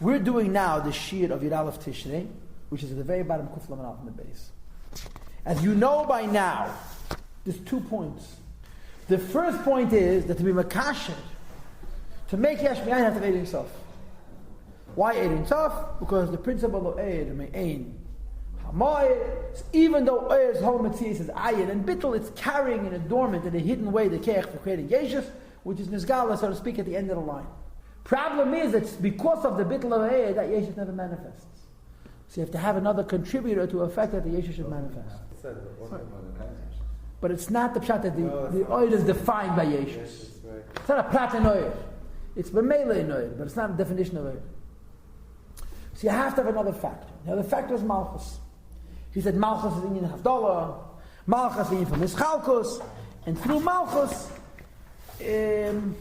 We're doing now the Shir of Yud Aleph Tishrei, which is at the very bottom, Kuf Lamed Aleph in the base. As you know by now, there's 2 points. The first point is that to be Makasher, to make Yesh Me'ayin, you have to have Eid Ein Sof. Why Eid Ein Sof? Because the principle of Eid Me'ayin Hamoed, even though Eid's whole Metzias is Ayin and Bittul, it's carrying in a dormant, in a hidden way, the Keach for creating Yeshus, which is Nizgala, so to speak, at the end of the line. Problem is, it's because of the Bittul of Eid that Yeshus never manifests. So you have to have another contributor to effect that the Yeshus should manifest. But it's not the pshat that the oil is defined by Yeshus. It's not a prat in oil. It's b'meila in oil, but it's not a definition of oil. So you have to have another factor. Now the factor is Malchus. He said Malchus is in Havdalah, Malchus is in from Mischalkus, and through Malchus, and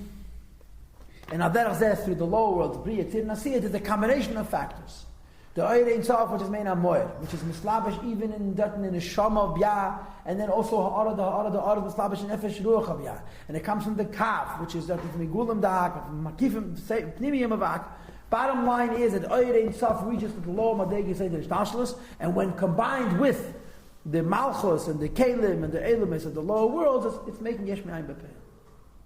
Aderach Zeh through the lower world, Bria, Tir, Nasiyah, is a combination of factors. The Eid Ein Sof, which is made on Moed, which is mislabish even in the Shama of Yah, and then also Ha'ara, the Ha'ara is mislabish in Nefesh Ruach of Yah. And it comes from the Kaf, which is Migulim Da'ak, Makifim, Pnimiyim Avak. Bottom line is that Eid Ein Sof reaches to the lower Madegi Seder Shtashlis, and when combined with the Malchus and the Kalim and the Elimis of the lower worlds, it's making Yesh Me'ayin B'Peh.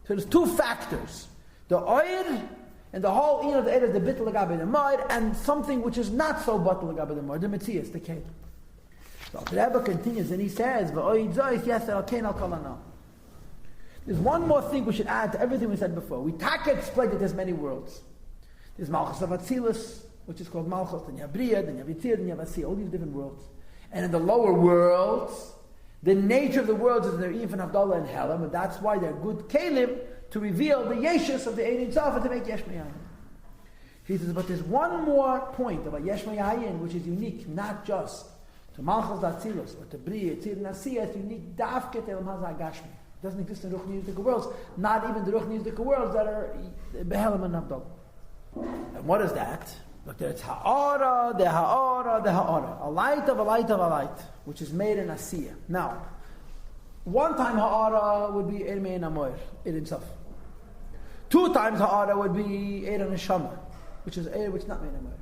So there's 2 factors. The Eid, and the whole of the Eid is the Bittul L'gabe the Moed, and something which is not so Bittul L'gabe the Moed, the Metzias, the Kalim. So the Rebbe continues and he says, V'oid Zois Yeser Al Kain Al Kolana. There's one more thing we should add to everything we said before. We taka explained that there's many worlds. There's Malchus of Atzilus, which is called Malchus, then you have Bria, then you have Yitzir, then you have Asi, all these different worlds. And in the lower worlds, the nature of the worlds is they're even Havdalah and Helam, and that's why they're good Kalim to reveal the Yeshus of the Eid Ein Sof and to make Yesh Me'ayin. He says, but there's one more point about Yesh Me'ayin which is unique, not just to Malchus Atzilus or to Bria, Yitzir, and Asi, it's unique Davke Telam Hazah Gashmi. It doesn't exist in Ruchni Yizdika worlds, not even the Ruchni Yizdika worlds that are Behelam and Havdalah. And what is that? Look, there's Ha'ara, the Ha'ara, the Ha'ara. A light of a light of a light, which is made in Asiyah. Now, one time Ha'ara would be Eid Me'ayin Amoir, Eid Ein Sof. 2 times Ha'ara would be Eid Neshama, which is Eid which is not made in Amoir.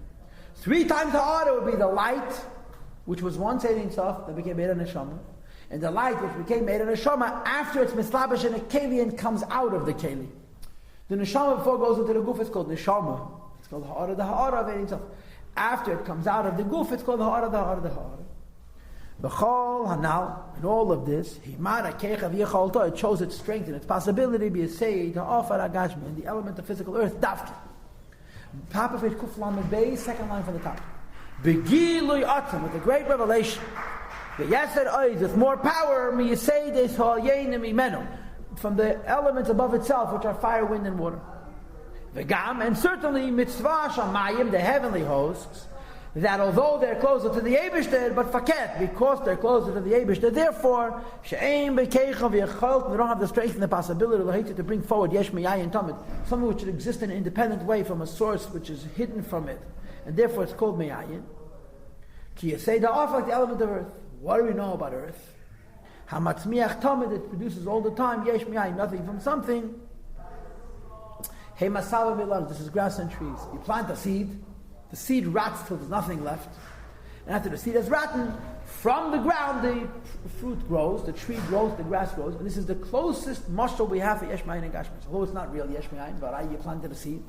3 times Ha'ara would be the light, which was once Eid Ein Sof, that became Eid Neshama. And the light which became Eid Neshama, after it's mislabish in a keli and comes out of the keli. The neshama before it goes into the guf, it's called neshama. It's called ha'ara, the ha'ara of Eid Ein Sof. After it comes out of the guf, it's called ha'ara, the ha'ara, the ha'ara. B'chol hanal, in all of this, himara kechav yecholto, it shows its strength and its possibility, be a say, to offer agashmi, in the element of physical earth, dafki. Papa Fish Kuf Lamed Bey, second line from the top. Begilui atzim, with a great revelation. The yeser oiz, with more power, mi yisei des ha'yenim imenu, from the elements above itself, which are fire, wind, and water. V'gam, and certainly mitzvah shamayim, the heavenly hosts, that although they're closer to the Eibishter, but faket, because they're closer to the Eibishter, therefore, she'ein bekechav yechalt, they don't have the strength and the possibility to bring forward yesh me'ayin tamid, something which should exist in an independent way from a source which is hidden from it, and therefore it's called me'ayin. Ki yasei da'af, like the element of earth. What do we know about earth? Hamatzmiach tamid, it produces all the time yesh me'ayin, nothing from something. Hey masava milan, this is grass and trees. You plant a seed, the seed rots till there's nothing left. And after the seed has rotten, from the ground the fruit grows, the tree grows, the grass grows. And this is the closest mashal we have for yesh me'ayin and gashmi. Although it's not real yesh me'ayin, but you planted a seed.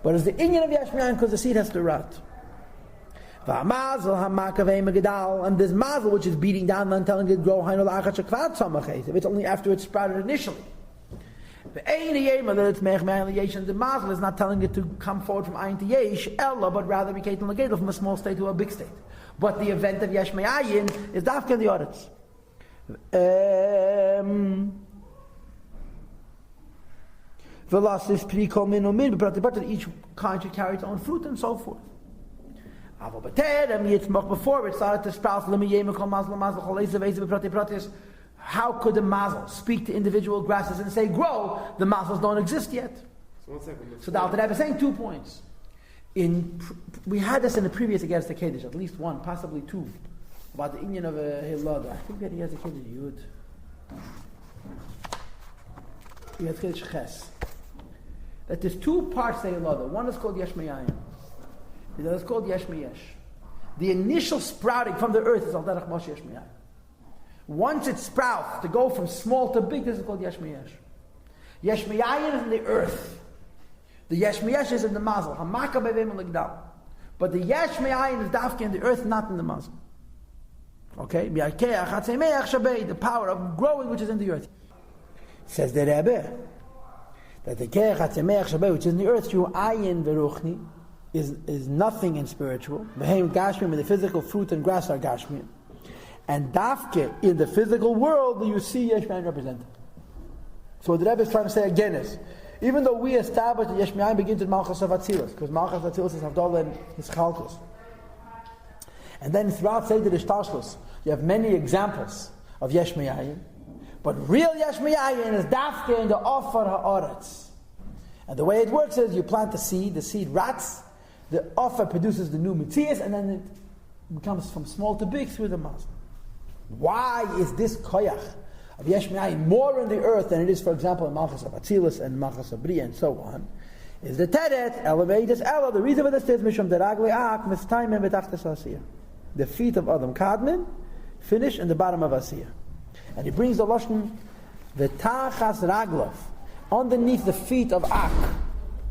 But it's the inyan of yesh me'ayin because the seed has to rot. And this mazel which is beating down and telling it grow, if it's only after it sprouted initially. The mazel is not telling it to come forward from ayin to yesh, ella, but rather from a small state to a big state. But the event of yesh me'ayin is dafka the audits. But each kind should carry its own fruit and so forth. Before it started to sprout, how could the mazel speak to individual grasses and say grow? The mazels don't exist yet. So the Alter Rebbe is saying 2 points. We had this in the previous against the Kiddush, at least 1, possibly 2, about the inyan of a Hilada. I think that he has a Kiddush Yud. He has Kiddush Ches. That there's 2 parts to Hilada. One is called Yesh Me'ayin. That's called Yesh Me'yesh. The initial sprouting from the earth is Al Derech Moshe Yesh Me'ayin. Once it sprouts to go from small to big, this is called Yesh Me'yesh. Yesh Me'ayin is in the earth. The Yesh Me'yesh is in the mazel. Hamaka Bevem L'Gdal. But the Yesh Me'ayin is dafke in the earth, not in the mazel. Okay? The power of growing which is in the earth. Says the Rebbe that the Keach HaTzemeach Shabbat which is in the earth, Shu Ayin Veruchni, is nothing in spiritual. V'heim Gashmim, and the physical fruit and grass are Gashmim. And dafke in the physical world, you see Yesh Me'ayin represented. So what the Rebbe is trying to say again is, even though we established that Yesh Me'ayin begins with Malchus of Atzilus, because Malchus of Atzilus is Havdalah and his Chalkus. And then throughout Seder Ishtalshlus, you have many examples of Yesh Me'ayin, but real Yesh Me'ayin is dafke in the Ofar HaOretz. And the way it works is, you plant the seed rots, the Ofar produces the new Metzias, and then it becomes from small to big through the Mazal. Why is this koyach of Yesh Me'ayin more in the earth than it is, for example, in Malchus of Atzilus and Malchus of Bria and so on? Is the Teret, Elevatus Ella, the reason for this is Mishum Deragli Ak, Mistaimen Betachtas Asiyah. The feet of Adam Kadmin finish in the bottom of Asiyah. And he brings the Lashon, V'tachas Raglav, underneath the feet of Ak,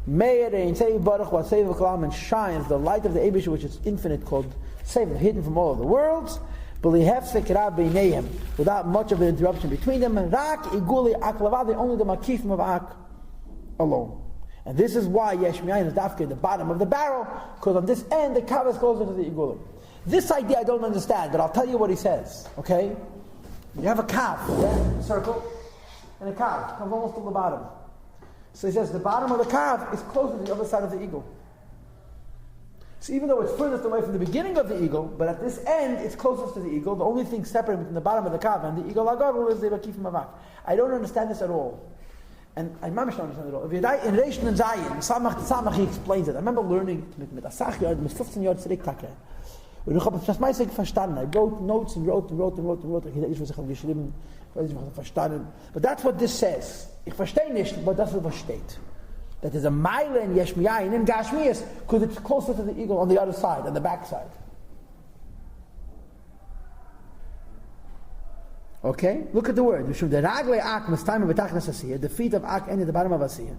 Meirein, Seiv Baruch, what Seiv Kalam, and shines the light of the Eibush, which is infinite, called Seiv, hidden from all of the worlds, without much of an interruption between them, and Rak Iguli Aklavad, only the Makifim of Ak alone. And this is why Yesh Me'ayin is dafke at the bottom of the barrel, because on this end the kav is closer to the Igulim. This idea I don't understand, but I'll tell you what he says, okay? You have a kav, yeah? Circle, and a kav comes almost to the bottom. So he says the bottom of the kav is closer to the other side of the eagle. So even though it's furthest away from the beginning of the eagle, but at this end it's closest to the eagle, the only thing separate between the bottom of the kav and the eagle agagul is the bakif mavak. I don't understand this at all. And I mamish don't understand it at all. If you die in Reishon and Zayin, Samach he explains it. I remember learning mit Asach Yard, mit 15 Jahren zurück Takre. Und ich habe das meiste verstanden. I wrote notes and wrote. Ich hätte was ich habe geschrieben, weiß ich was verstanden. But that's what this says. Ich verstehe nicht, but that's what steht. That there's a mile in Yesh Me'ayin in Gashmias because it's closer to the eagle on the other side, on the back side. Okay? Look at the word. The feet of Ak end at the bottom of Asiyah.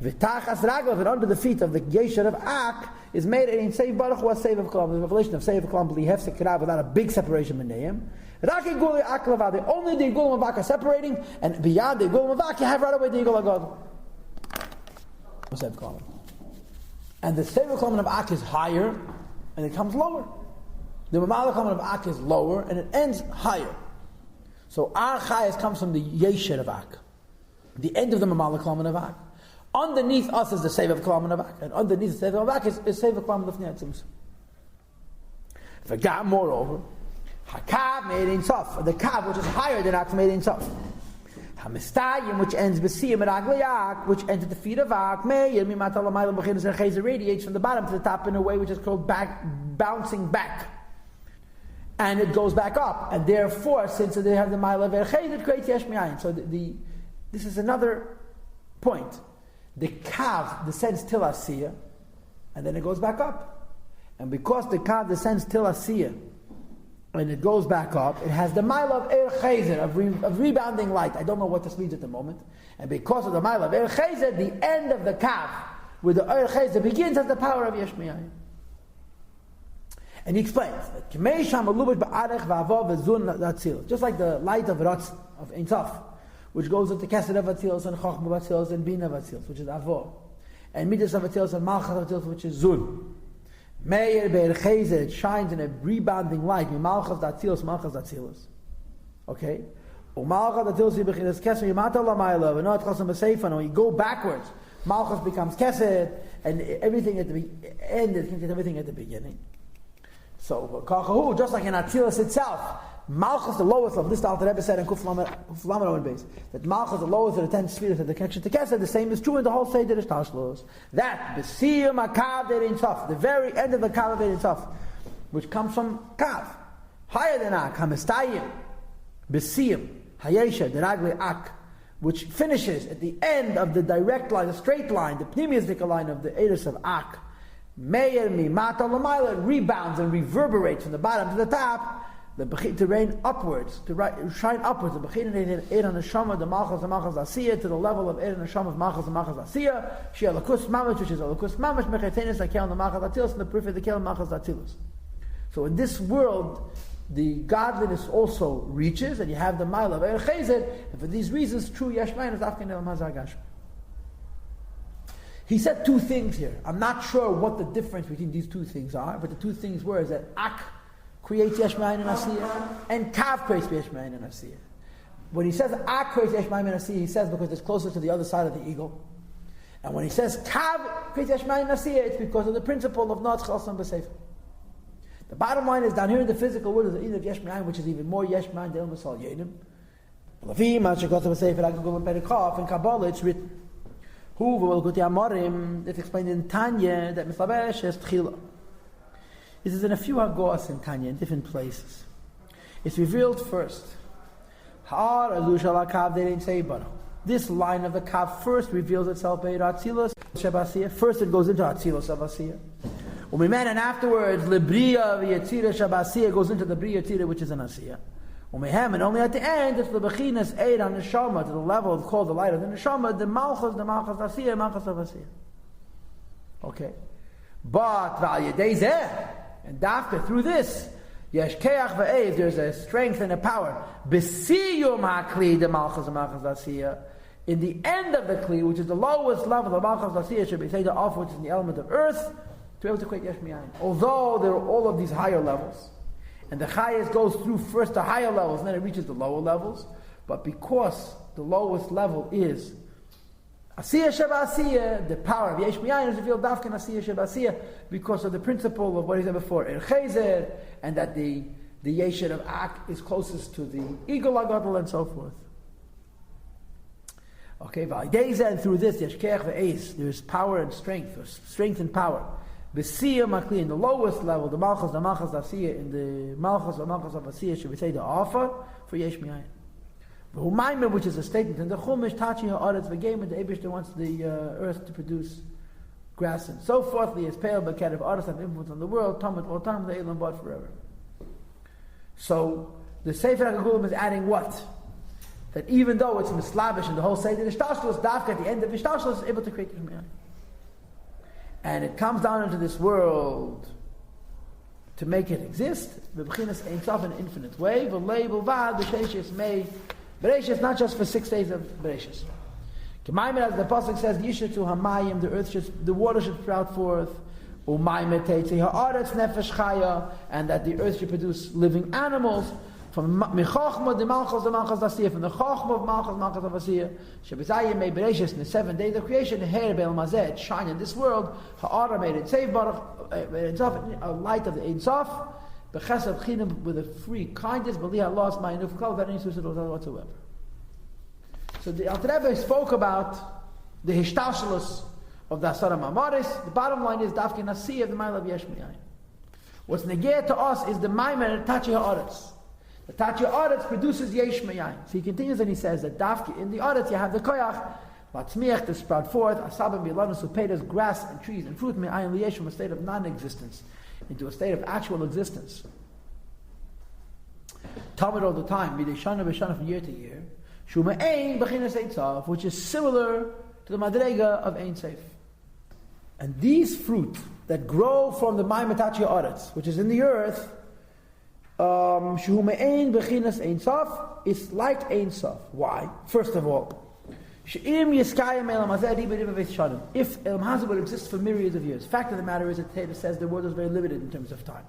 And under the feet of the Yesher of Ak is made in Seiv Baruch was Seiv of Kalam. The revelation of Seiv of Kalam without a big separation in name. Only the Igulim of Ak are separating, and beyond the Igulim of Ak you have right away the Igul Agad. And the Seiv of Kalam of Ak is higher, and it comes lower. The Mamal Kalam of Ak is lower, and it ends higher. So our Chayas comes from the Yesher of Ak, the end of the Mamal Kalam of Ak. Underneath us is the Seiv of Kalam of Ak, and underneath the Seiv of Ak is Seiv of Kalam of Nyatzim. Forgot moreover, Hakav made in Sof, the Kav which is higher than Ak made in Sof. Hamistayim, which ends Besiyim and Aglayak, which ends at the feet of Ak, Meir, Mimatalayim B'chinas and Chayzer radiates from the bottom to the top in a way which is called bouncing back. And it goes back up. And therefore, since they have the Ma'ila V'Chayzer, it creates Yesh Me'ayin. So this is another point. The Kav descends till Asiyah, and then it goes back up. And because the Kav descends till Asiyah, and it goes back up, it has the Ma'ila of Er Chayzer, of rebounding light. I don't know what this means at the moment. And because of the Ma'ila of Er Chayzer, the end of the Kav, where the Er Chayzer begins, has the power of Yesh Me'ayin. And he explains that just like the light of Ratz, of Ein Sof, which goes into Kesed of Atzilus and Chochmah of Atzilus and Bina of Atzilus, which is Avor, and Midas of Atzilus and Malchus of Atzilus, which is Zun. Meir Be'er Chayzer, it shines in a rebounding light. Malchus Atzilus, Malchus Atzilus. Okay? Malchus Atzilus is Kesed Yamata Lamayla, and not Chosam B'Seifan. When you go backwards, Malchus becomes Kesed, and everything at the end is everything at the beginning. So, just like in Atzilus itself, Malchus, the lowest level, this the Alter Rebbe said in Kuf Lamed base, that Malchus, the lowest of the 10 spheres of the connection to Kesed, the same is true in the whole Seder Ishtalshlus. That, B'siyum HaKav Ein Sof, the very end of the Kav Ein Sof, which comes from Kav, higher than Ak, Hamistayim, B'siyum, Hayesha, Deragli Ak, which finishes at the end of the direct line, the straight line, the pneumistic line of the Eris of Ak, Meir mi mata l'mayla, it rebounds and reverberates from the bottom to the top, to rain upwards, to shine upwards. The Bechina Eir HaNeshama, the Malchus Asiyah, to the level of Eir HaNeshama of Malchus Asiyah, She Alakus Mamash, which is Alakus Mamash, Mechetenis Akel the Malchus Atilus, and the proof of the Kel Malchus Atilus. So in this world, the godliness also reaches, and you have the mile of Eir Chesed, and for these reasons, true Yashmain is Afkin El Mazar Gashma. He said two things here. I'm not sure what the difference between these two things are, but the two things were is that Ak creates Yashmain and Asiyah, and Kav creates Yashmain and Asiyah. When he says Ak creates Yashmain and Asiyah, he says because it's closer to the other side of the eagle. And when he says Kav creates Yashmain and Asiyah, it's because of the principle of Not Chalsam B'Sefer. The bottom line is down here in the physical world is the Eden of Yashmain, which is even more Yashmain than Masal Yedim. In Kabbalah it's written. It's explained in Tanya that Mislabesh is Tchila. This is in a few Hagos in Tanya in different places. It's revealed first. This line of the Kav first reveals itself by Atzilos Shabasiyah. First it goes into Atzilos Shabasiyah. And afterwards, Libriya V'Yetzira Shabasiyah goes into the Briya Yetzira, which is an Asiyah. And only at the end, it's the Bechinas Eid on the Neshama, to the level called the light of the Neshama, the Malchus Asiyah, Malchus of Asiyah. Okay. But, and Dafka, through this, Yesh Keach V'Eiv, there's a strength and a power. B'siyum HaKli, the Malchus Asiyah. In the end of the Kli, which is the lowest level, the Malchus Asiyah should be said off, which is in the element of earth, to be able to create Yesh Miyayin. Although there are all of these higher levels, and the Chayas goes through first the higher levels, and then it reaches the lower levels, but because the lowest level is Asiyah Shabasiyah, the power of Yesh Miyayin is revealed Dafkan Asiyah Shabasiyah, because of the principle of what he said before, Er Chayzer, and that the Yeshet of Ak is closest to the Eagle Agadol, and so forth. Okay, and through this, Yeshkeach Ve'ez, there is power and strength, or strength and power. B'siyah Makli, in the lowest level, the Malchus Asiyah, in the Malchus of Asiyah, should we say the offer for Yesh Miyayin. V'humayim, which is a statement in the Chumash, Tachi Ha'aretz V'geim, and the Eibishter wants the earth to produce grass and so forth. The Espel B'kerev Aretz have influence on the world, Tamid or Tam, the Eilam Bot forever. So, the Sefer HaGegulim is adding what? That even though it's mislavish in the whole Seder Ishtashlos, Dafka at the end of Ishtashlos is able to create Yesh Miyayin. And it comes down into this world to make it exist. The Bechinas Ein Sof in an infinite way. V'lei b'vad b'sheishis mei. Bereshis, not just for 6 days of Bereshis. K'mayim, as the Pasuk says, Yishatu hamayim, the water should sprout forth. Umayim teitzi ha'aretz nefesh chaya, and that the earth should produce living animals. From Michochma the Malchus Asiyah, from the Chochma of Malchus Asiyah, Shabbatayim made Bereshis in the 7 days of creation, Her Be'el Mazeh, shine in this world, Ha'ara made it save Baruch, a light of the Ein Sof, B'chesed Chinim, with a free kindness, B'liha lost my Nuf Kol, without any suicidal whatsoever. So the Alter Rebbe spoke about the Hishtashlos of the Asara Mamaris. The bottom line is Dafkin Asiyah of the Mile of Yesh Miyayin. What's negate to us is the Maimer and Tachi Ha'aretz. The Tachi Aretz produces Yesh Miyayin. So he continues and he says that Dafki, in the Aretz you have the Koyach, Latzmiach to sprout forth, Asabim Bilanus Upedas, grass and trees and fruit, Miyayin Liyesh, from a state of non-existence into a state of actual existence. Talmud all the time, Mideshana B'Shana from year to year, Shuma'ein B'chinas Ein Sof, which is similar to the Madrega of Ein Seif. And these fruit that grow from the Ma'im Tachi Aretz, which is in the earth, it's like Ein Sof. Why? First of all, if El Mazah would exist for myriads of years, fact of the matter is that Teda says the world is very limited in terms of time.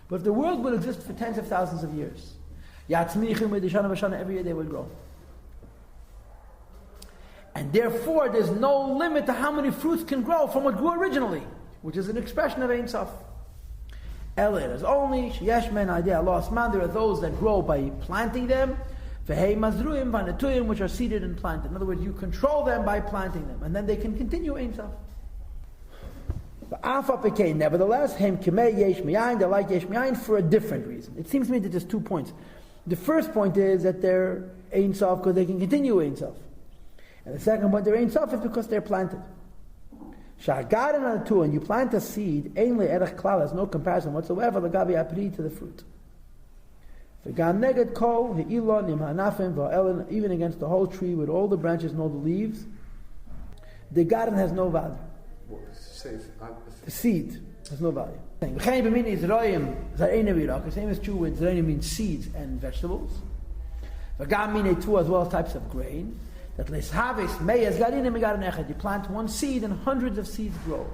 But if the world would exist for tens of thousands of years, every year they would grow. And therefore there's no limit to how many fruits can grow from what grew originally, which is an expression of Ein Sof. There is only Sheyeshmen idea lost man. There are those that grow by planting them, V'hei mazruim v'anetuyim, which are seeded and planted. In other words, you control them by planting them, and then they can continue Ein Sof. Nevertheless, Hem Kimei Yesh Miyayin, they're like Yesh Miyayin for a different reason. It seems to me that there's 2 points. The first point is that they're Ein Sof because they can continue Ein Sof, and the second point they're Ein Sof is because they're planted. Sha'agarin on the two, and you plant a seed, ein le'erech klal, has no comparison whatsoever, l'gabi apri, to the fruit. V'gam neged kol, he'ilon, im ha'anafim, v'a'elen, even against the whole tree with all the branches and all the leaves, the garden has no value. The seed has no value. The same is true when Zerayim means seeds and vegetables. V'gam mine too, as well as types of grain. That let's harvest meyas garinim megarin echad. You plant one seed and hundreds of seeds grow.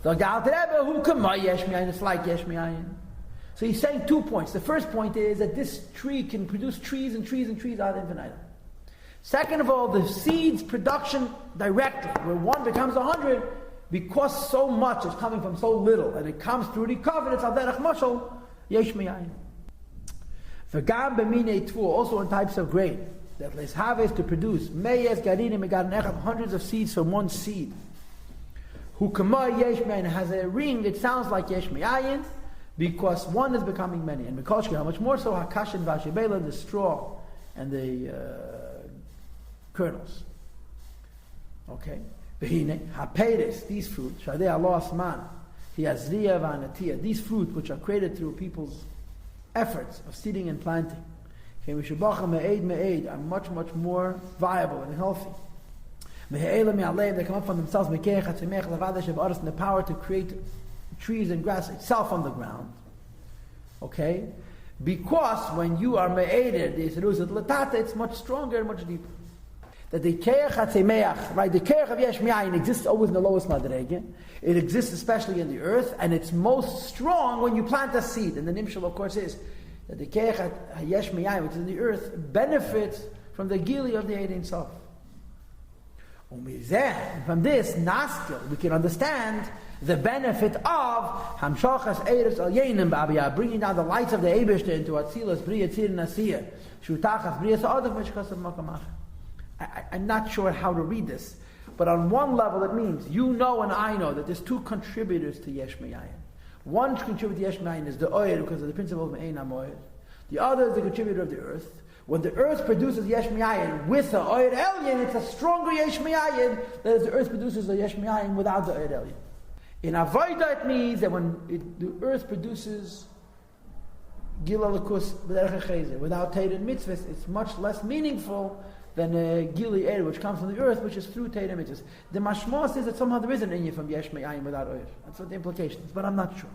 It's like yesh mi'ayin. So he's saying 2 points. The first point is that this tree can produce trees and trees and trees ad infinitum. Second of all, the seeds production directly, where one becomes 100, because so much is coming from so little, and it comes through the covenant, it's al derech mashal yesh mi'ayin. V'gam b'minei tvu, also in types of grain, that let's harvest to produce meyes garinim megarin echad, hundreds of seeds from one seed. Hu kama yesh mi'ayin, has a ring, it sounds like yesh mi'ayin, because one is becoming many. And Mikoshki, how much more so hakashin v'ashibela, the straw and the kernels. Okay? Behine, haperes, these fruits, shadei Allah asman, hiazriya v'anatiya, these fruits which are created through people's efforts of seeding and planting, are much, much more viable and healthy. They come up from themselves, and the power to create trees and grass itself on the ground. Okay? Because when you are me'eded, it's much stronger and much deeper. That the keach hatzemeach, right, the keach of yesh mi'ayin exists always in the lowest madrege. It exists especially in the earth, and it's most strong when you plant a seed. And the nimshal, of course, is that the keich yesh mi'ayin, which is in the earth, benefits from the gili of the Eid Ein Sof. From this, naskil, we can understand the benefit of hamshachas eretz al yenim b'abiyah, bringing down the lights of the Eibishter into Atzilas, Bria, Tzir, Nasiyah, Shutachas, Bria, Sa'adav, Meshchas, and Makamach. I'm not sure how to read this, but on one level it means, you know and I know that there's two contributors to Yesh Mi'ayin. One contributor to Yesh Mi'ayin is the oil, because of the principle of Me'ein HaMoed. The other is the contributor of the earth. When the earth produces Yesh Mi'ayin with the oil elyon, it's a stronger Yesh Mi'ayin than if the earth produces the Yesh Mi'ayin without the oil elyon. In Avodah it means that when the earth produces Gil Alakus without Teid and Mitzvahs, it's much less meaningful than a Gili Eir, which comes from the earth, which is through Teid and Mitzvahs. The Mashma says that somehow there is an Inyan from Yesh Mi'ayin without oil. That's what the implication is, but I'm not sure.